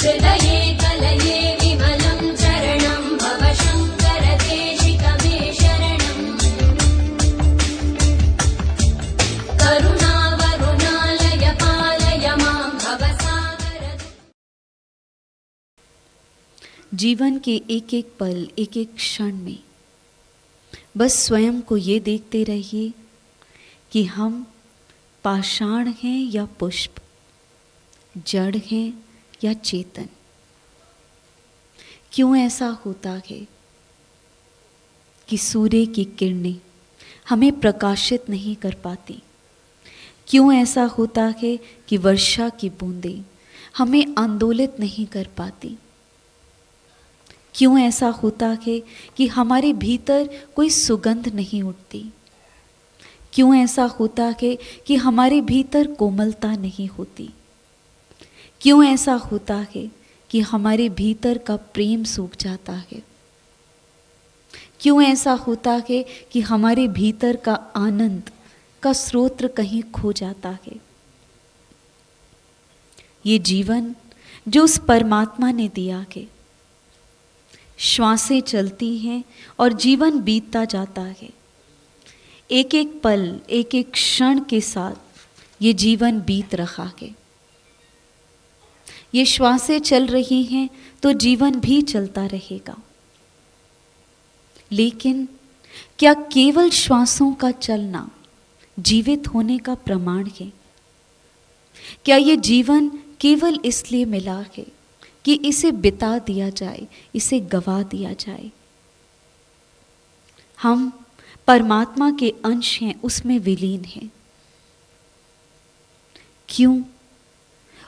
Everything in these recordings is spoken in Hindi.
हृदये कलये विमलं चरणं भव शङ्कर देशिक मे शरणम् करुणावरुणालय पालय मां भवसागर। जीवन के एक एक पल, एक एक क्षण में बस स्वयं को ये देखते रहिए कि हम पाषाण हैं या पुष्प, जड़ हैं या चेतन। क्यों ऐसा होता है कि सूर्य की किरणें हमें प्रकाशित नहीं कर पाती? क्यों ऐसा होता है कि वर्षा की बूंदें हमें आंदोलित नहीं कर पाती? क्यों ऐसा होता है कि हमारे भीतर कोई सुगंध नहीं उठती? क्यों ऐसा होता है कि हमारे भीतर कोमलता नहीं होती? क्यों ऐसा होता है कि हमारे भीतर का प्रेम सूख जाता है? क्यों ऐसा होता है कि हमारे भीतर का आनंद का स्रोत कहीं खो जाता है? ये जीवन जो उस परमात्मा ने दिया है, श्वासें चलती हैं और जीवन बीतता जाता है। एक एक पल, एक एक क्षण के साथ ये जीवन बीत रहा है। ये श्वासें चल रही हैं तो जीवन भी चलता रहेगा। लेकिन क्या केवल श्वासों का चलना जीवित होने का प्रमाण है? क्या ये जीवन केवल इसलिए मिला है कि इसे बिता दिया जाए, इसे गवा दिया जाए? हम परमात्मा के अंश हैं, उसमें विलीन हैं। क्यों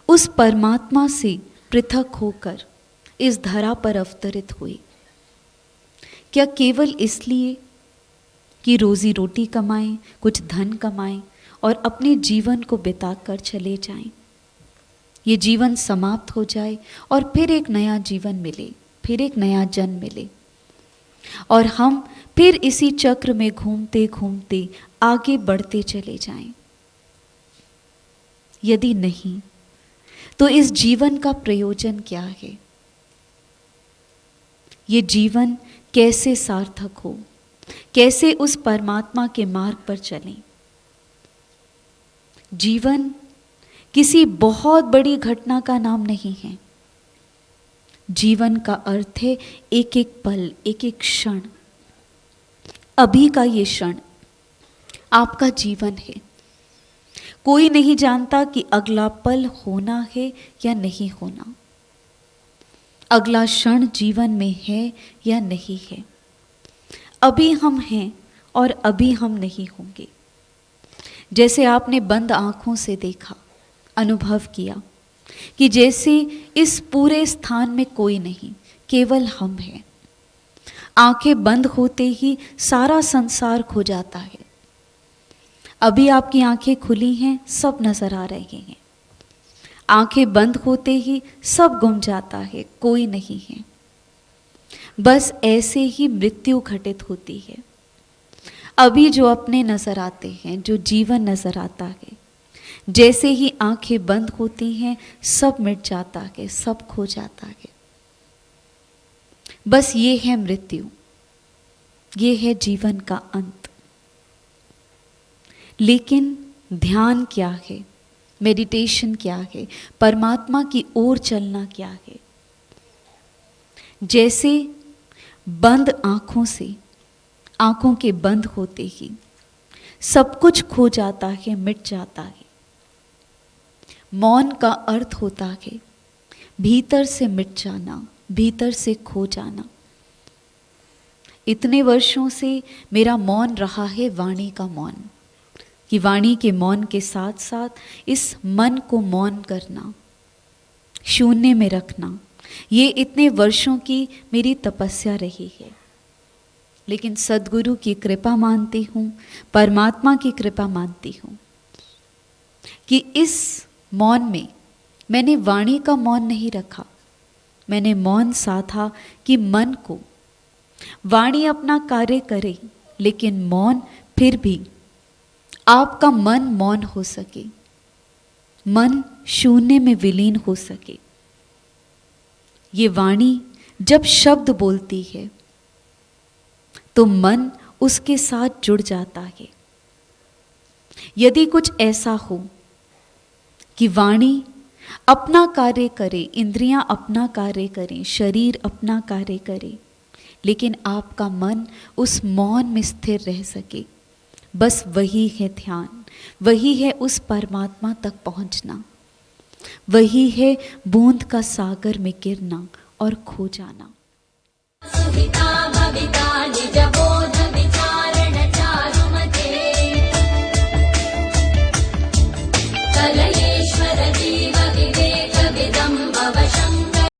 उस परमात्मा से पृथक होकर इस धरा पर अवतरित हुए? क्या केवल इसलिए कि रोजी रोटी कमाएं, कुछ धन कमाएं और अपने जीवन को बिताकर चले जाएं? ये जीवन समाप्त हो जाए और फिर एक नया जीवन मिले, फिर एक नया जन्म मिले और हम फिर इसी चक्र में घूमते घूमते आगे बढ़ते चले जाएं। यदि नहीं तो इस जीवन का प्रयोजन क्या है? ये जीवन कैसे सार्थक हो? कैसे उस परमात्मा के मार्ग पर चलें? जीवन किसी बहुत बड़ी घटना का नाम नहीं है। जीवन का अर्थ है एक एक पल, एक एक क्षण। अभी का ये क्षण आपका जीवन है। कोई नहीं जानता कि अगला पल होना है या नहीं होना, अगला क्षण जीवन में है या नहीं है। अभी हम हैं और अभी हम नहीं होंगे। जैसे आपने बंद आंखों से देखा, अनुभव किया कि जैसे इस पूरे स्थान में कोई नहीं, केवल हम हैं। आंखें बंद होते ही सारा संसार खो जाता है। अभी आपकी आंखें खुली हैं, सब नजर आ रहे हैं। आंखें बंद होते ही सब गुम जाता है, कोई नहीं है। बस ऐसे ही मृत्यु घटित होती है। अभी जो अपने नजर आते हैं, जो जीवन नजर आता है, जैसे ही आंखें बंद होती हैं सब मिट जाता है, सब खो जाता है। बस ये है मृत्यु, ये है जीवन का अंत। लेकिन ध्यान क्या है? मेडिटेशन क्या है? परमात्मा की ओर चलना क्या है? जैसे बंद आंखों से, आंखों के बंद होते ही सब कुछ खो जाता है, मिट जाता है। मौन का अर्थ होता है भीतर से मिट जाना, भीतर से खो जाना। इतने वर्षों से मेरा मौन रहा है वाणी का मौन, कि वाणी के मौन के साथ साथ इस मन को मौन करना, शून्य में रखना, ये इतने वर्षों की मेरी तपस्या रही है। लेकिन सद्गुरु की कृपा मानती हूँ, परमात्मा की कृपा मानती हूँ कि इस मौन में मैंने वाणी का मौन नहीं रखा। मैंने मौन साधा कि मन को, वाणी अपना कार्य करे लेकिन मौन फिर भी आपका मन मौन हो सके, मन शून्य में विलीन हो सके। ये वाणी जब शब्द बोलती है तो मन उसके साथ जुड़ जाता है। यदि कुछ ऐसा हो कि वाणी अपना कार्य करे, इंद्रियां अपना कार्य करें, शरीर अपना कार्य करे, लेकिन आपका मन उस मौन में स्थिर रह सके, बस वही है ध्यान, वही है उस परमात्मा तक पहुंचना, वही है बूंद का सागर में गिरना और खो जाना। सुहिता